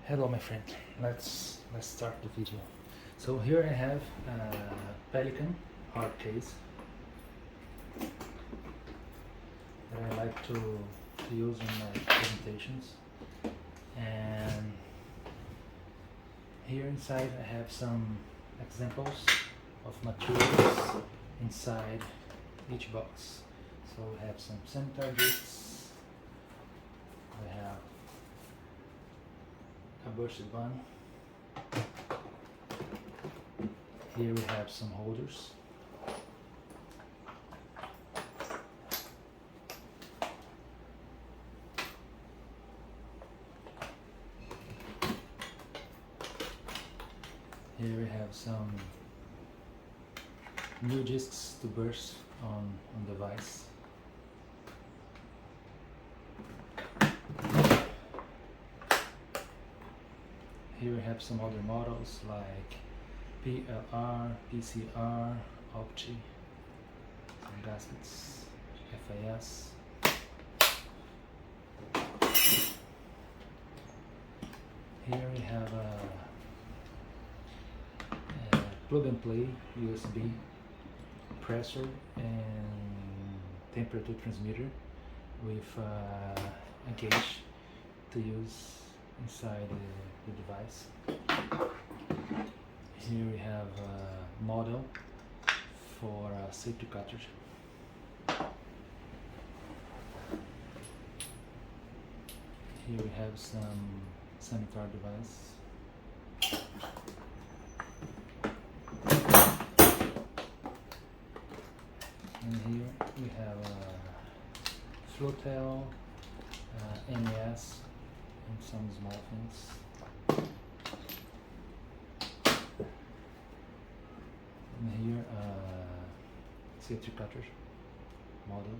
Hello my friend, let's start the video. So here I have a Pelican hard case that I like to use in my presentations, and here inside I have some examples of materials inside each box. So we have some sanitary discs, I have a bursted bun. Here we have some holders. Here we have some new discs to burst on device. Here we have some other models like PLR, PCR, Opti, some gaskets, FAS. Here we have a plug and play USB pressure and temperature transmitter with a gauge to use inside the device. Here we have a model for a safety cartridge. Here we have some sanitary device. And here we have a Flotel, NES, and some small things. And here safety cartridge model.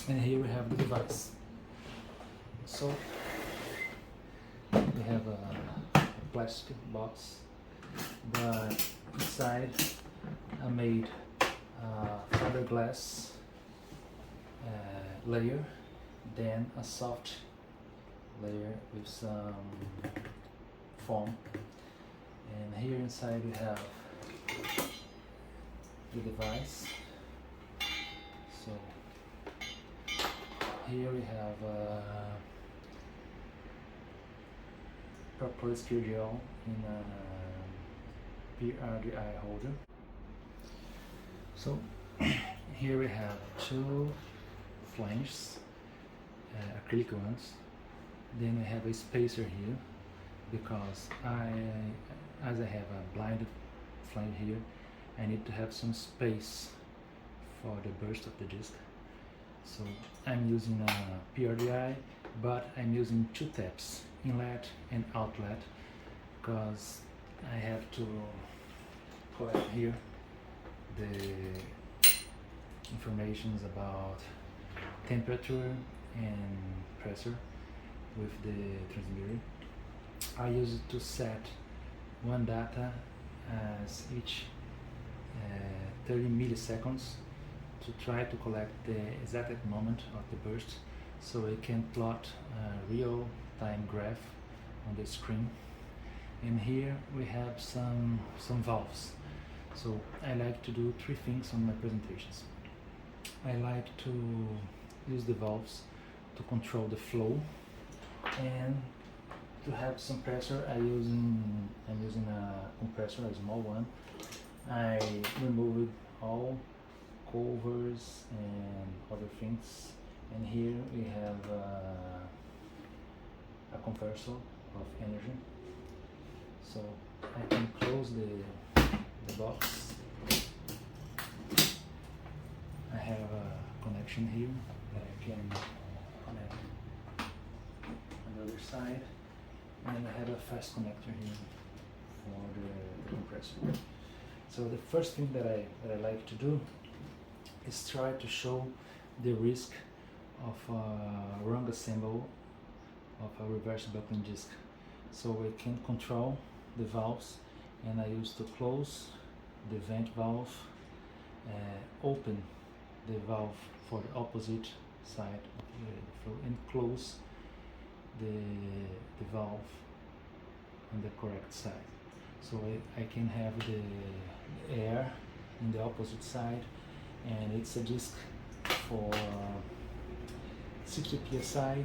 And here we have the device. So we have a plastic box, but inside I made a fiberglass layer, then a soft layer with some foam, and here inside we have the device. So here we have proper secure gel in a PRDI holder. So here we have two flanges, acrylic ones. Then we have a spacer here because as I have a blinded flange here, I need to have some space for the burst of the disc. So I'm using a PRDI, but I'm using two taps, inlet and outlet, because I have to collect here the informations about temperature and pressure with the transmitter. I use it to set one data as each 30 milliseconds to try to collect the exact moment of the burst, so I can plot a real-time graph on the screen. And here we have some valves. So I like to do three things on my presentations. I like to use the valves to control the flow, and to have some pressure I'm using a compressor, a small one. I removed all covers and other things, and here we have a converter of energy, so I can close the box. I have a connection here that I can connect on the other side, and I have a fast connector here for the compressor. So the first thing that I like to do is try to show the risk of a wrong assembly of a reverse buckling disc. So we can control the valves, and I used to close the vent valve, open the valve for the opposite side of the flow, and close the valve on the correct side. So I can have the air in the opposite side, and it's a disc for 60 psi,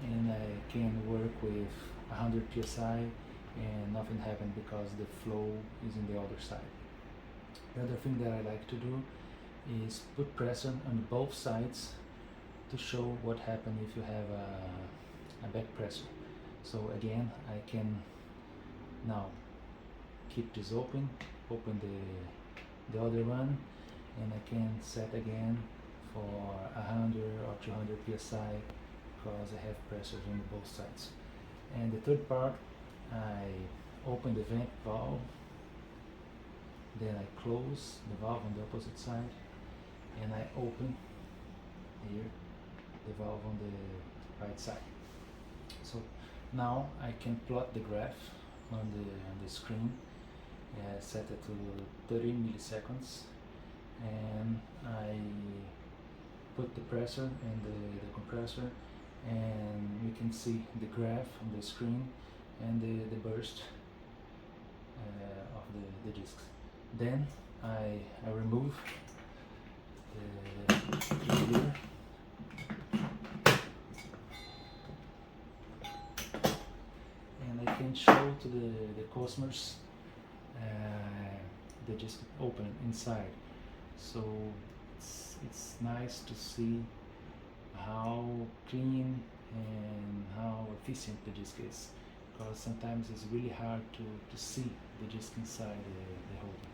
and I can work with 100 psi and nothing happened because the flow is in the other side. The other thing that I like to do is put pressure on both sides to show what happens if you have a back pressure. So again, I can now keep this open the other one, and I can set again for 100 or 200 psi because I have pressures on both sides. And the third part, I open the vent valve, then I close the valve on the opposite side, and I open here the valve on the right side. So now I can plot the graph on the screen, set it to 30 milliseconds, and I put the pressure and the compressor, and we can see the graph on the screen and the burst of the discs. Then I remove the gear, and I can show to the customers the disc open inside. So it's nice to see how clean and how efficient the disc is, because sometimes it's really hard to see the disc inside the holder.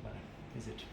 But is it?